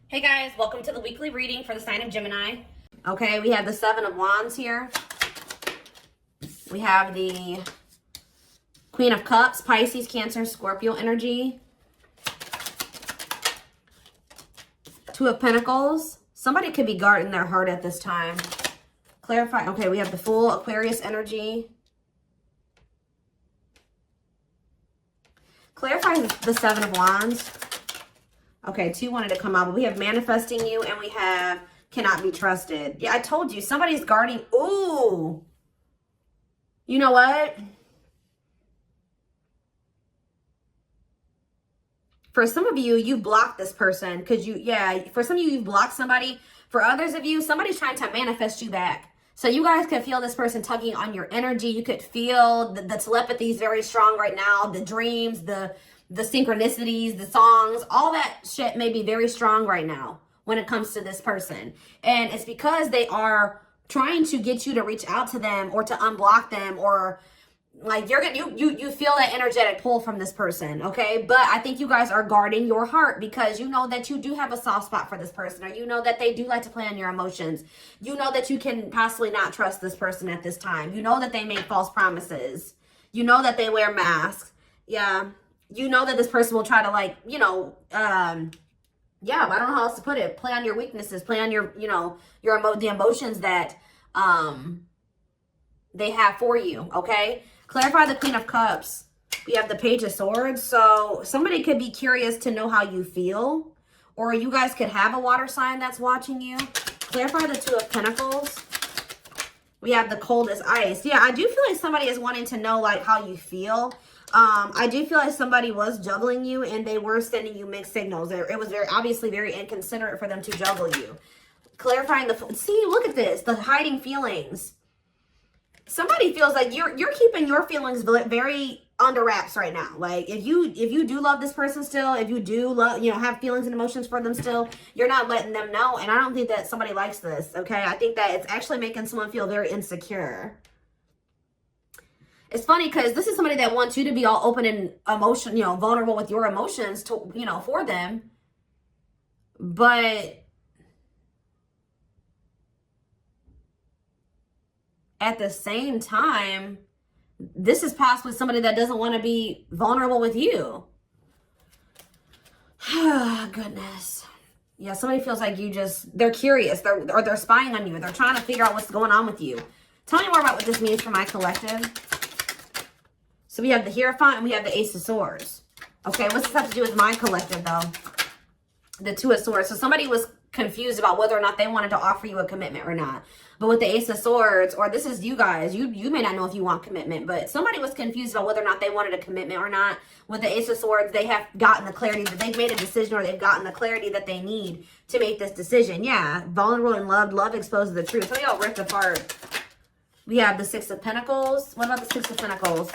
Hey guys, welcome to the weekly reading for the sign of Gemini. Okay, we have the Seven of Wands here. We have the Queen of Cups, Pisces, Cancer, Scorpio energy. Two of Pentacles. Somebody could be guarding their heart at this time. Clarify. Okay, we have the Fool, Aquarius energy. Clarify the Seven of Wands. Okay, two wanted to come out, but we have manifesting you and we have cannot be trusted. Yeah, I told you, somebody's guarding. Ooh. You know what? For some of you, you blocked this person because for some of you, you've blocked somebody. For others of you, somebody's trying to manifest you back. So you guys could feel this person tugging on your energy. You could feel the telepathy is very strong right now. The dreams, the synchronicities, the songs, all that shit may be very strong right now when it comes to this person. And it's because they are trying to get you to reach out to them or to unblock them, or like you feel that energetic pull from this person, okay? But I think you guys are guarding your heart because you know that you do have a soft spot for this person, or you know that they do like to play on your emotions. You know that you can possibly not trust this person at this time. You know that they make false promises. You know that they wear masks. Yeah. You know that this person will try to, like, I don't know how else to put it. Play on your weaknesses, play on your, the emotions that they have for you, okay? Clarify the Queen of Cups. We have the Page of Swords. So somebody could be curious to know how you feel, or you guys could have a water sign that's watching you. Clarify the Two of Pentacles. We have the Cold as Ice. Yeah, I do feel like somebody is wanting to know, like, how you feel. I do feel like somebody was juggling you and they were sending you mixed signals. It was obviously very inconsiderate for them to juggle you. Clarifying see, look at this, the hiding feelings. Somebody feels like you're keeping your feelings very under wraps right now. Like if you do love this person still, if you do love, have feelings and emotions for them still, you're not letting them know. And I don't think that somebody likes this, okay? I think that it's actually making someone feel very insecure. It's funny because this is somebody that wants you to be all open and vulnerable with your emotions to, for them. But at the same time, this is possibly somebody that doesn't want to be vulnerable with you. Goodness. Yeah, somebody feels like they're curious. They're spying on you. They're trying to figure out what's going on with you. Tell me more about what this means for my collective. So we have the Hierophant and we have the Ace of Swords. Okay, what's this have to do with my collective, though? The Two of Swords. So somebody was confused about whether or not they wanted to offer you a commitment or not. But with the Ace of Swords, or this is you guys, you may not know if you want commitment, but somebody was confused about whether or not they wanted a commitment or not. With the Ace of Swords, they have gotten the clarity that they've made a decision, or they've gotten the clarity that they need to make this decision. Yeah, vulnerable and loved. Love exposes the truth. Some of y'all ripped apart. We have the Six of Pentacles. What about the Six of Pentacles?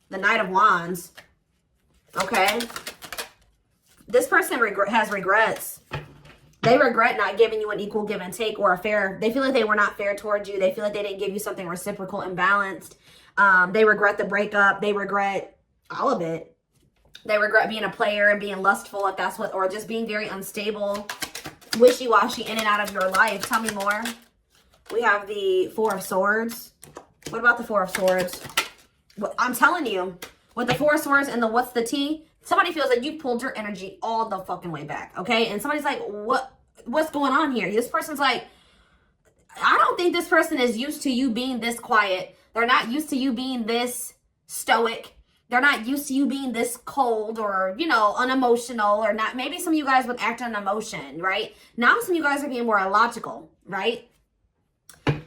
The Knight of Wands. Okay. This person has regrets. They regret not giving you an equal give and take or a fair. They feel like they were not fair towards you. They feel like they didn't give you something reciprocal and balanced. They regret the breakup. They regret all of it. They regret being a player and being lustful, if that's or just being very unstable, wishy-washy in and out of your life. Tell me more. We have the Four of Swords. What about the Four of Swords? I'm telling you, with the Four of Swords and the what's the tea, somebody feels like you pulled your energy all the fucking way back, okay? And somebody's like, what's going on here? This person's like, I don't think this person is used to you being this quiet. They're not used to you being this stoic. They're not used to you being this cold or, unemotional, or not. Maybe some of you guys would act on emotion, right? Now some of you guys are being more illogical, right?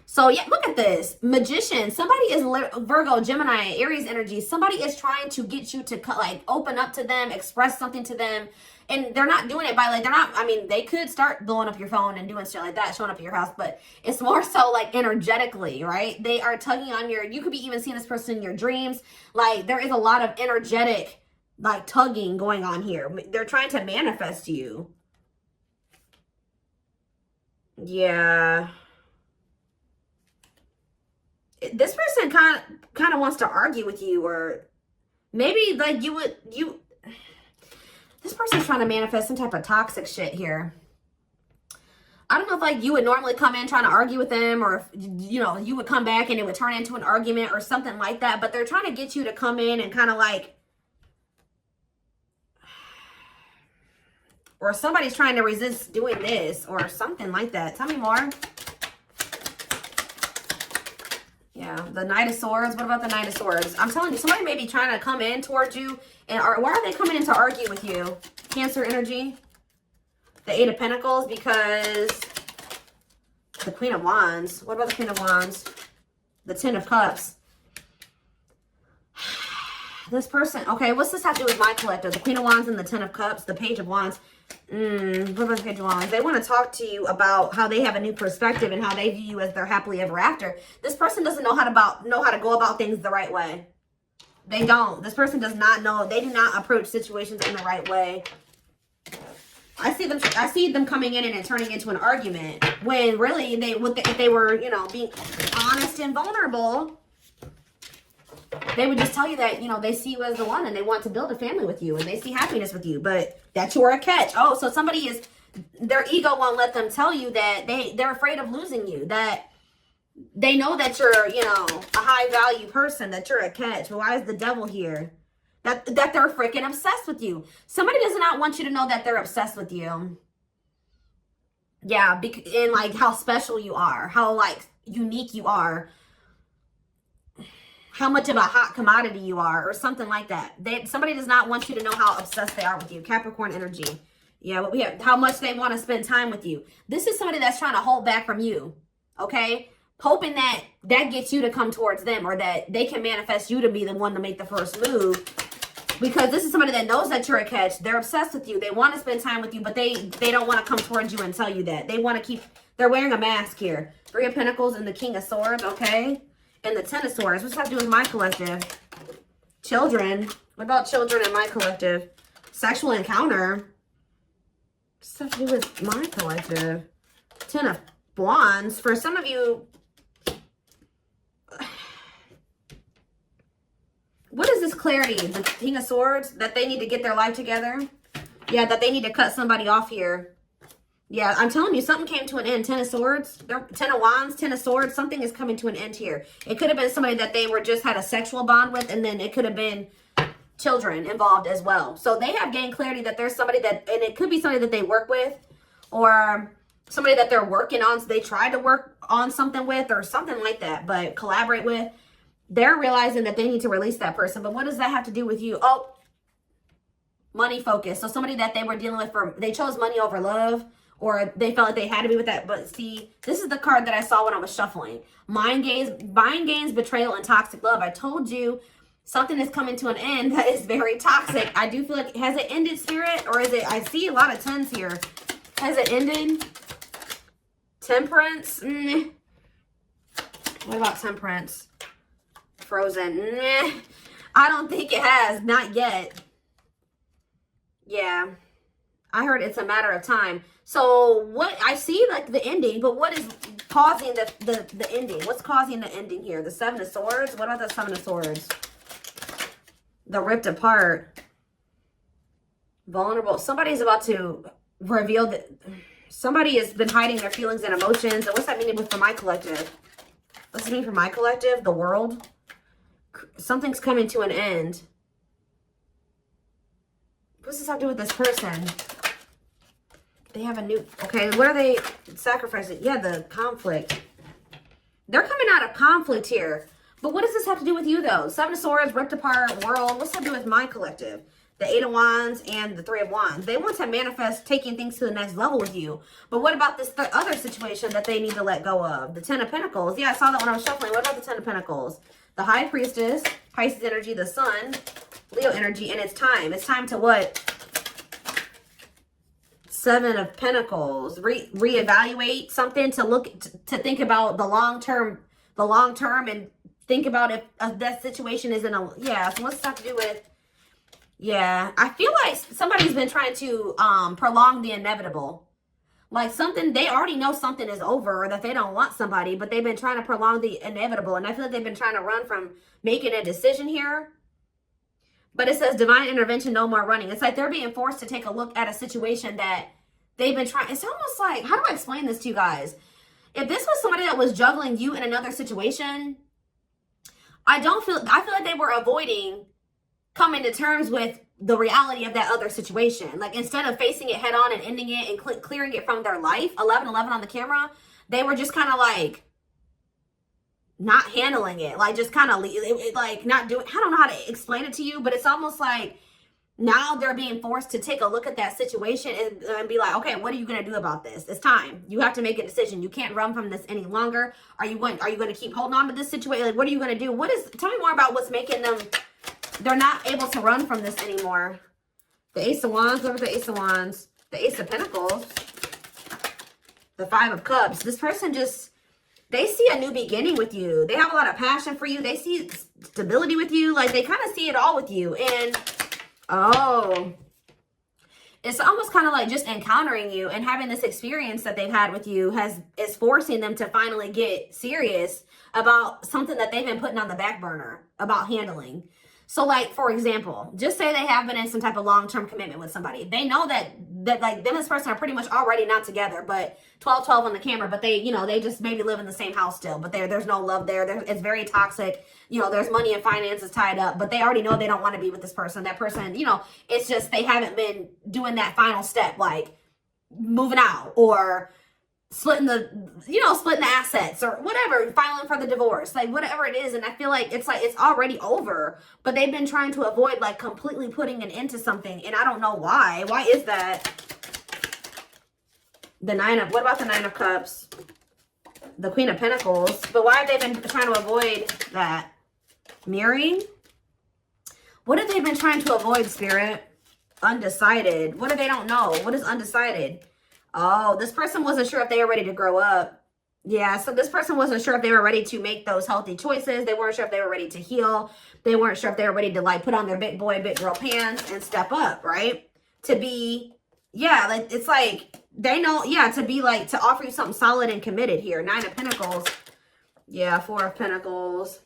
So yeah, look at this. Magician. Somebody is Virgo, Gemini, Aries energy. Somebody is trying to get you to open up to them, express something to them. And they're not doing it by they could start blowing up your phone and doing shit like that, showing up at your house, but it's more so like energetically, right? They are tugging on you could be even seeing this person in your dreams. Like there is a lot of energetic, like tugging going on here. They're trying to manifest you. Yeah. This person kind of wants to argue with you, or maybe like this person's trying to manifest some type of toxic shit here. I don't know if like you would normally come in trying to argue with them, or if, you know, you would come back and it would turn into an argument or something like that. But they're trying to get you to come in and kind of like, or somebody's trying to resist doing this or something like that. Tell me more. Yeah, the Knight of Swords. What about the Knight of Swords? I'm telling you, somebody may be trying to come in towards you. And why are they coming in to argue with you? Cancer energy. The Eight of Pentacles, because the Queen of Wands. What about the Queen of Wands? The Ten of Cups. This person. Okay, what's this have to do with my collective? The Queen of Wands and the Ten of Cups. The Page of Wands. What about the Page of Wands? They want to talk to you about how they have a new perspective and how they view you as their happily ever after. This person doesn't know how to go about things the right way. They don't. This person does not know. They do not approach situations in the right way. I see them coming in and it turning into an argument when really if they were, you know, being honest and vulnerable, they would just tell you that, you know, they see you as the one and they want to build a family with you and they see happiness with you, but that you're a catch. Oh, so their ego won't let them tell you that they're afraid of losing you, that they know that you're, you know, a high value person, that you're a catch. But why is the devil here? That they're freaking obsessed with you. Somebody does not want you to know that they're obsessed with you. Yeah, and like how special you are, how like unique you are, how much of a hot commodity you are, or something like that. Somebody does not want you to know how obsessed they are with you. Capricorn energy. Yeah, but we have how much they want to spend time with you. This is somebody that's trying to hold back from you. Okay? Hoping that gets you to come towards them, or that they can manifest you to be the one to make the first move. Because this is somebody that knows that you're a catch. They're obsessed with you. They want to spend time with you, but they don't want to come towards you and tell you that. They want to they're wearing a mask here. Three of Pentacles and the King of Swords, okay? And the Ten of Swords. What's that have to do with my collective? Children. What about children in my collective? Sexual encounter. What's that have to do with my collective? Ten of Wands. For some of you, what is this clarity? The King of Swords? That they need to get their life together? Yeah, that they need to cut somebody off here. Yeah, I'm telling you, something came to an end. Ten of Swords, Ten of Wands, Ten of Swords. Something is coming to an end here. It could have been somebody that they were just had a sexual bond with, and then it could have been children involved as well. So they have gained clarity that there's somebody that, and it could be somebody that they work with, or somebody that they're working on. So they tried to work on something with, or something like that, but collaborate with. They're realizing that they need to release that person. But what does that have to do with you? Oh, money focus. So somebody that they were dealing with, they chose money over love, or they felt like they had to be with that. But see, this is the card that I saw when I was shuffling. Mind games, betrayal, and toxic love. I told you something is coming to an end that is very toxic. I do feel like, has it ended, Spirit? Or is it, I see a lot of tens here. Has it ended? Temperance? What about Temperance? Frozen. I don't think it has. Not yet. Yeah. I heard it's a matter of time. So what I see, like the ending, but what is causing the ending? What's causing the ending here? The Seven of Swords? What about the Seven of Swords? The ripped apart. Vulnerable. Somebody's about to reveal that somebody has been hiding their feelings and emotions. And what's that meaning for my collective? What's it mean for my collective? The world. Something's coming to an end. What's this have to do with this person? They have a new... Okay, what are they sacrificing? Yeah, the conflict. They're coming out of conflict here. But what does this have to do with you, though? Seven of Swords, ripped apart, world. What's that do with my collective? The Eight of Wands and the Three of Wands. They want to manifest taking things to the next level with you. But what about this other situation that they need to let go of? The Ten of Pentacles. Yeah, I saw that when I was shuffling. What about the Ten of Pentacles? The High Priestess, Pisces energy, the Sun, Leo energy, and it's time. It's time to what? Seven of Pentacles. Reevaluate something, to think about the long term, and think about if that situation is in a, yeah, so what's that to do with? Yeah, I feel like somebody's been trying to prolong the inevitable. Like something, they already know something is over, or that they don't want somebody, but they've been trying to prolong the inevitable. And I feel like they've been trying to run from making a decision here. But it says divine intervention, no more running. It's like they're being forced to take a look at a situation that they've been trying. It's almost like, how do I explain this to you guys? If this was somebody that was juggling you in another situation, I feel like they were avoiding coming to terms with the reality of that other situation. Like, instead of facing it head on and ending it and clearing it from their life, 1111 on the camera, they were just kind of like not handling it. Like, just kind of like not doing, I don't know how to explain it to you, but it's almost like now they're being forced to take a look at that situation and be like, okay, what are you going to do about this? It's time. You have to make a decision. You can't run from this any longer. Are you going to keep holding on to this situation? Like, what are you going to do? Tell me more about what's making them, they're not able to run from this anymore. The Ace of Wands, over the Ace of Wands, the Ace of Pentacles, the Five of Cups. This person just, they see a new beginning with you. They have a lot of passion for you. They see stability with you. Like, they kind of see it all with you. And oh, it's almost kind of like just encountering you and having this experience that they've had with you is forcing them to finally get serious about something that they've been putting on the back burner about handling. So, like, for example, just say they have been in some type of long-term commitment with somebody. They know that like them and this person are pretty much already not together, but 12-12 on the camera, but they, you know, they just maybe live in the same house still, but there's no love there. It's very toxic. You know, there's money and finances tied up, but they already know they don't want to be with this person. That person, you know, it's just they haven't been doing that final step, like moving out or splitting the assets or whatever, filing for the divorce, like whatever it is. And I feel like it's already over, but they've been trying to avoid like completely putting an end to something. And I don't know why. Why is that? What about the Nine of Cups? The Queen of Pentacles. But why have they been trying to avoid that? Mirroring? What have they been trying to avoid, Spirit? Undecided. What do they don't know? What is undecided? Oh, this person wasn't sure if they were ready to grow up. Yeah, so this person wasn't sure if they were ready to make those healthy choices. They weren't sure if they were ready to heal. They weren't sure if they were ready to, like, put on their big boy, big girl pants and step up, right? To be, yeah, like, it's like, they know, yeah, to be, like, to offer you something solid and committed here. Nine of Pentacles. Yeah, Four of Pentacles.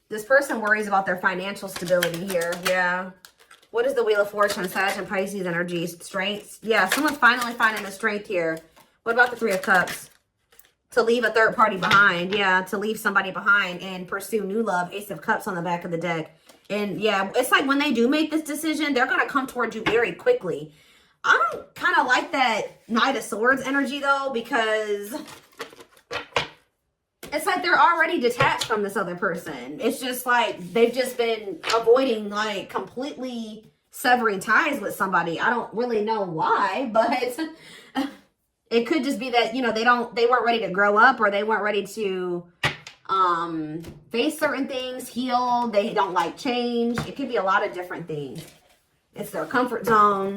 This person worries about their financial stability here. Yeah. What is the Wheel of Fortune? Sag and Pisces energy. Strength. Yeah, someone's finally finding the strength here. What about the Three of Cups? To leave a third party behind. Yeah, to leave somebody behind and pursue new love. Ace of Cups on the back of the deck. And yeah, it's like when they do make this decision, they're going to come towards you very quickly. I don't kind of like that Knight of Swords energy though, because it's like they're already detached from this other person. It's just like they've just been avoiding, like, completely severing ties with somebody. I don't really know why, but it could just be that, you know, they weren't ready to grow up, or they weren't ready to face certain things, heal. They don't like change. It could be a lot of different things. It's their comfort zone.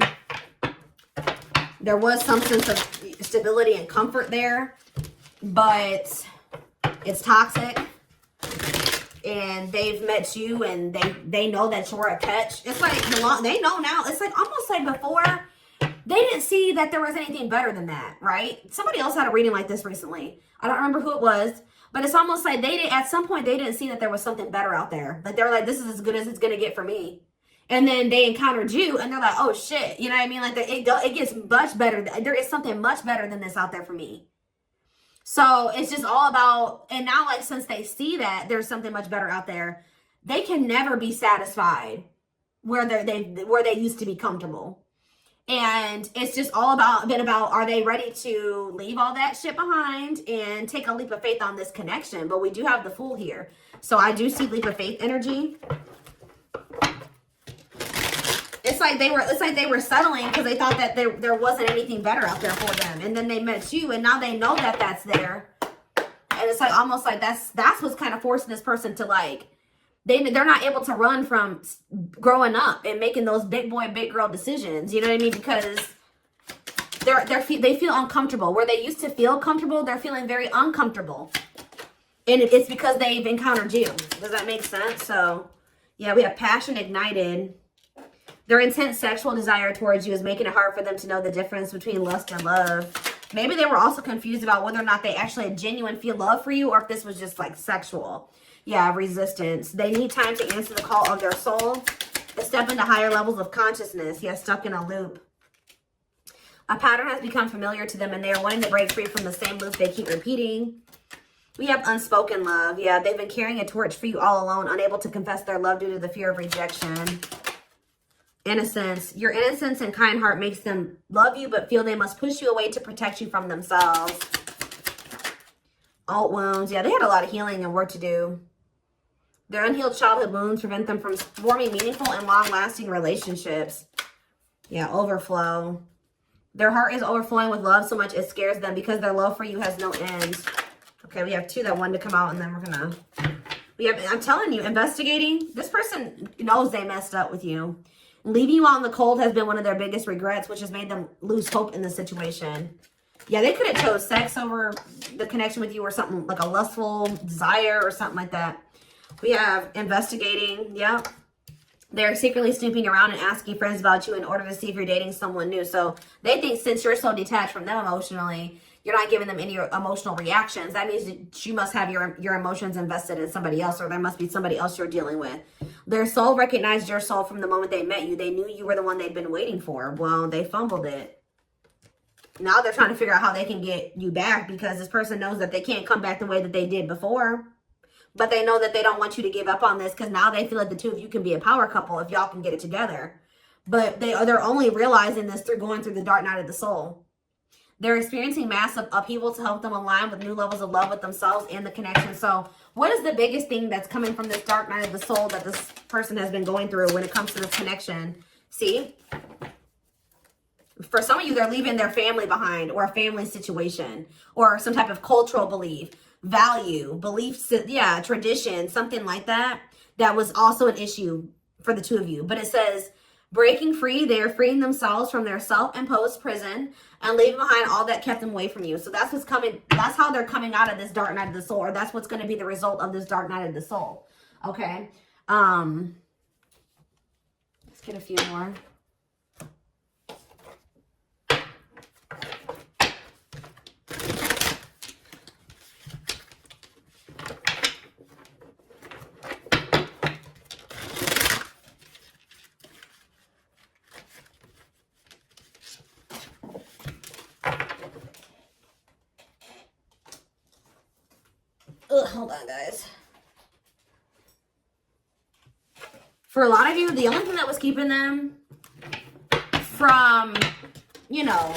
There was some sense of stability and comfort there, but it's toxic, and they've met you, and they know that you're a catch. It's like they know now. It's like almost like before they didn't see that there was anything better than that, right? Somebody else had a reading like this recently. I don't remember who it was, but it's almost like at some point they didn't see that there was something better out there. Like, they were like, this is as good as it's gonna get for me. And then they encountered you, and they're like, oh shit, you know what I mean? Like, it gets much better. There is something much better than this out there for me. So it's just all about, and now, like, since they see that there's something much better out there, they can never be satisfied where they used to be comfortable. And it's just all about, are they ready to leave all that shit behind and take a leap of faith on this connection? But we do have the Fool here. So I do see leap of faith energy. It's like they were settling because they thought that there wasn't anything better out there for them. And then they met you, and now they know that that's there. And it's like almost like that's what's kind of forcing this person to, like, they're not able to run from growing up and making those big boy, big girl decisions. You know what I mean? Because they feel uncomfortable. Where they used to feel comfortable, they're feeling very uncomfortable. And it's because they've encountered you. Does that make sense? So, yeah, we have passion ignited. Their intense sexual desire towards you is making it hard for them to know the difference between lust and love. Maybe they were also confused about whether or not they actually genuine feel love for you, or if this was just, like, sexual. Yeah, resistance. They need time to answer the call of their soul and step into higher levels of consciousness. Yeah, stuck in a loop. A pattern has become familiar to them and they are wanting to break free from the same loop they keep repeating. We have unspoken love. Yeah, they've been carrying a torch for you all alone, unable to confess their love due to the fear of rejection. Innocence. Your innocence and kind heart makes them love you but feel they must push you away to protect you from themselves. Old wounds. Yeah, they had a lot of healing and work to do. Their unhealed childhood wounds prevent them from forming meaningful and long-lasting relationships. Yeah, overflow. Their heart is overflowing with love so much it scares them because their love for you has no end. Okay, we have two that wanted to come out and then we're gonna... I'm telling you, investigating. This person knows they messed up with you. Leaving you out in the cold has been one of their biggest regrets, which has made them lose hope in the situation. Yeah, they could have chose sex over the connection with you or something like a lustful desire or something like that. We have investigating. Yep. They're secretly snooping around and asking friends about you in order to see if you're dating someone new. So they think since you're so detached from them emotionally, you're not giving them any emotional reactions. That means that you must have your emotions invested in somebody else, or there must be somebody else you're dealing with. Their soul recognized your soul from the moment they met you. They knew you were the one they'd been waiting for. Well, they fumbled it. Now they're trying to figure out how they can get you back because this person knows that they can't come back the way that they did before. But they know that they don't want you to give up on this because now they feel like the two of you can be a power couple if y'all can get it together. But they're only realizing this through going through the dark night of the soul. They're experiencing massive upheaval to help them align with new levels of love with themselves and the connection. So what is the biggest thing that's coming from this dark night of the soul that this person has been going through when it comes to this connection? See? For some of you, they're leaving their family behind or a family situation or some type of cultural belief. Value, beliefs, yeah, tradition, something like that. That was also an issue for the two of you. But it says, breaking free, they are freeing themselves from their self-imposed prison and leaving behind all that kept them away from you. So that's what's coming. That's how they're coming out of this dark night of the soul, or that's what's going to be the result of this dark night of the soul. Okay. Let's get a few more. Hold on, guys. For a lot of you, the only thing that was keeping them from, you know,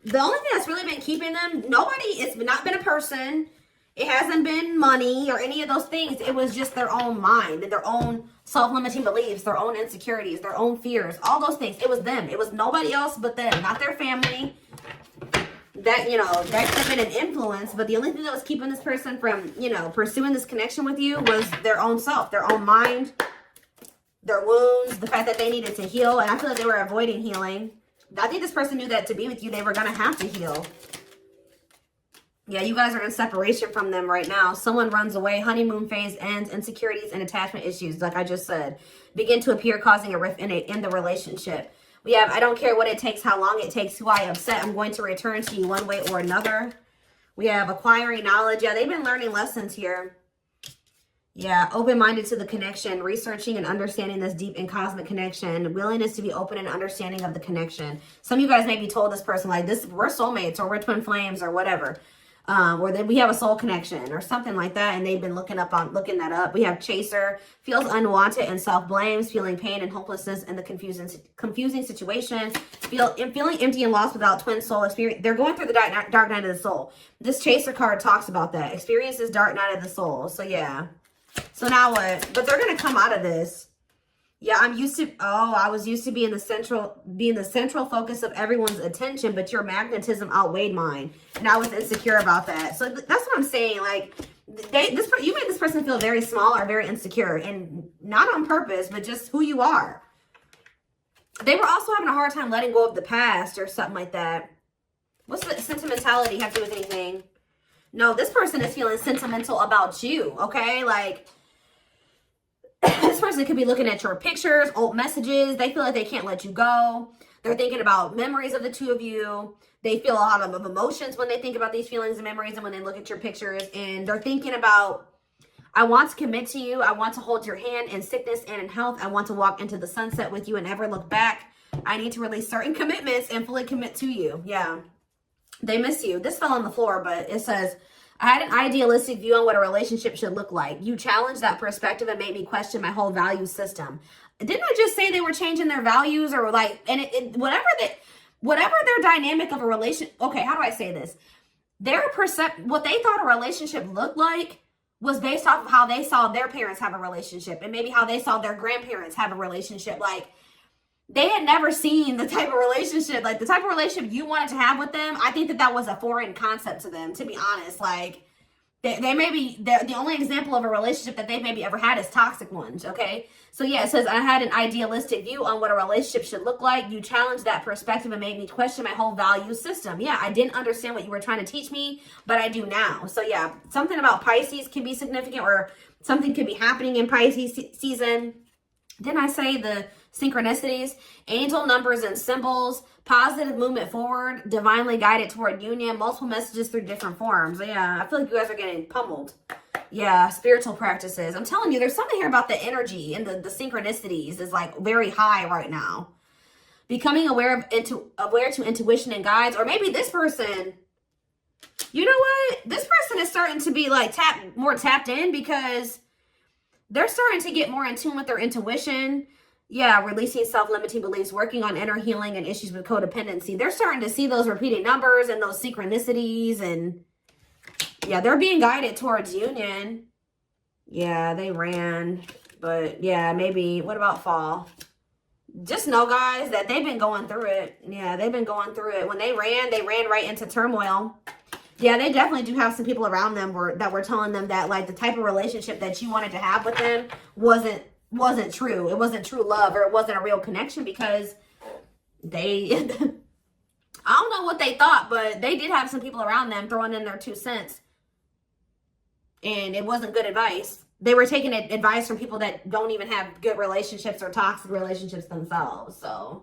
the only thing that's really been keeping them, it's not been a person. It hasn't been money or any of those things. It was just their own mind, their own self-limiting beliefs, their own insecurities, their own fears, all those things. It was them. It was nobody else but them, not their family. That, you know, that could have been an influence, but the only thing that was keeping this person from, you know, pursuing this connection with you was their own self, their own mind, their wounds, the fact that they needed to heal. And I feel like they were avoiding healing. I think this person knew that to be with you, they were going to have to heal. Yeah, you guys are in separation from them right now. Someone runs away, honeymoon phase ends, insecurities and attachment issues, like I just said, begin to appear, causing a rift in the relationship. We have, I don't care what it takes, how long it takes, who I upset, I'm going to return to you one way or another. We have acquiring knowledge. Yeah, they've been learning lessons here. Yeah, open-minded to the connection, researching and understanding this deep and cosmic connection, willingness to be open and understanding of the connection. Some of you guys may be told this person, like, this, we're soulmates or we're twin flames or whatever. Or that we have a soul connection or something like that, and they've been looking that up. We have chaser, feels unwanted and self-blames, feeling pain and hopelessness in the confusing situation, feeling empty and lost without twin soul experience. They're going through the dark night of the soul. This chaser card talks about that. Experiences dark night of the soul. So yeah. So now what? But they're gonna come out of this. Yeah, I was used to being the central focus of everyone's attention, but your magnetism outweighed mine, and I was insecure about that. So that's what I'm saying. Like, you made this person feel very small or very insecure, and not on purpose, but just who you are. They were also having a hard time letting go of the past or something like that. What's the sentimentality have to do with anything? No, this person is feeling sentimental about you. Okay, like. This person could be looking at your pictures, old messages. They feel like they can't let you go. They're thinking about memories of the two of you. They feel a lot of emotions when they think about these feelings and memories and when they look at your pictures. And they're thinking about, I want to commit to you. I want to hold your hand in sickness and in health. I want to walk into the sunset with you and never look back. I need to release certain commitments and fully commit to you. Yeah. They miss you. This fell on the floor, but it says, I had an idealistic view on what a relationship should look like. You challenged that perspective and made me question my whole value system. Didn't I just say they were changing their values or like, and whatever their dynamic of a relationship, okay, how do I say this? What they thought a relationship looked like was based off of how they saw their parents have a relationship and maybe how they saw their grandparents have a relationship. Like, they had never seen the type of relationship, like the type of relationship you wanted to have with them. I think that was a foreign concept to them, to be honest. Like, they maybe, the only example of a relationship that they've maybe ever had is toxic ones, okay? So yeah, it says, I had an idealistic view on what a relationship should look like. You challenged that perspective and made me question my whole value system. Yeah, I didn't understand what you were trying to teach me, but I do now. So yeah, something about Pisces can be significant, or something could be happening in Pisces season. Didn't I say the synchronicities? Angel numbers and symbols, positive movement forward, divinely guided toward union, multiple messages through different forms. Yeah, I feel like you guys are getting pummeled. Yeah, spiritual practices. I'm telling you, there's something here about the energy and the synchronicities is like very high right now. Becoming aware to intuition and guides, or maybe this person, you know what? This person is starting to be like more tapped in, because they're starting to get more in tune with their intuition. Yeah, releasing self-limiting beliefs, working on inner healing and issues with codependency. They're starting to see those repeating numbers and those synchronicities, and yeah, they're being guided towards union. Yeah, they ran, but yeah, maybe, what about fall? Just know, guys, that they've been going through it. Yeah, they've been going through it. When they ran right into turmoil. Yeah, they definitely do have some people around them that were telling them that, like, the type of relationship that you wanted to have with them wasn't true. It wasn't true love, or it wasn't a real connection, because they, I don't know what they thought, but they did have some people around them throwing in their 2 cents. And it wasn't good advice. They were taking advice from people that don't even have good relationships or toxic relationships themselves. So,